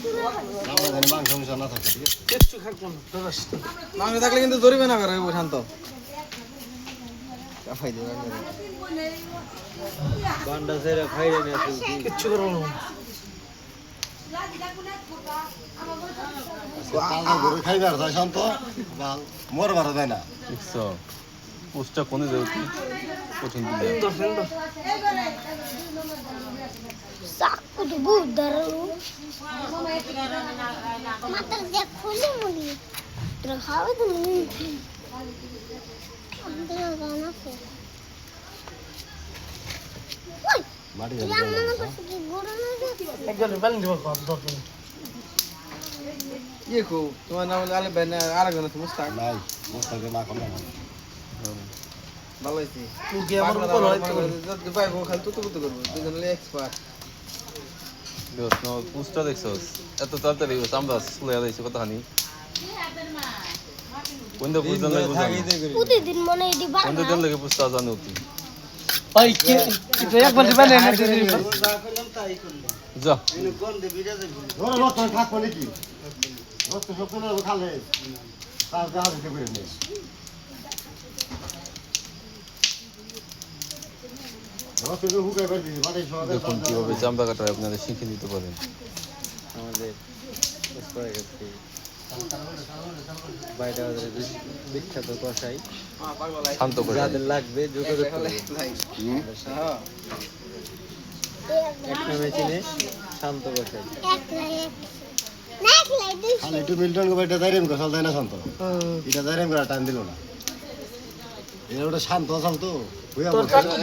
আমরা জানি মাংস মিশা না থাকে ঠিক আছে কিচ্ছু খাবো না মাংস থাকলে কিন্তু ধরবে না করে শান্ত কাফাই দেবে বান্ডা সেরা খাইরে না কিচ্ছু করবো না কালকে গরু খাইবার যায় শান্ত বাল মরবার যায় না দেখছো পোস্টটা কোনে দেও কি কঠিন দিলে Saco do budaro. Mata dia khole muli. Terhawa tu muli. Andra gana ko. Woi, মাটি ya mana pas ki goro na de. একজন বেলন দিব কত দরকার ইয়ে কো তোমার নাম আলে বেনা আরেকজন আছে মুস্তাক নাই মোস্তাকে না কম না ভালো হইছে তুই কি আমার উপর হইতো যদি ভাই গো খালি তুতু তুতু করব দুজন হলে এক্সপার্ট দোস নো পোস্টটা দেখছো এত তাড়াতাড়ি আমরা চলে আইছি কথা হানি কোনটা বুঝন লাগে বুঝন প্রতিদিন মনে এটি কোনটা দিন লাগে পোস্টটা জানো তুই ভাই কি এটা একবার বেলন না যা ধরো রত থাকবো নাকি রত সব না খালে তার যা দিতে পারে না রত যে হুকে বের দিই মাটি সব দেখুন কিভাবে চামড়া কাটা আপনারা শিখে নিতে পারেন আমাদের করে গেছে বাইরে বিখ্যাত কষাই শান্ত করে যাদের লাগবে যোগাযোগ করবে হ্যাঁ একটা মেশিনে শান্ত কষাই খালি একটু মিল্টন কো বেটা দাইরেম কো চলতে না শান্ত এটা দাইরেম করা টাইম দিল না এটা ওটা শান্ত শান্ত হইয়া তোর বসে কাকু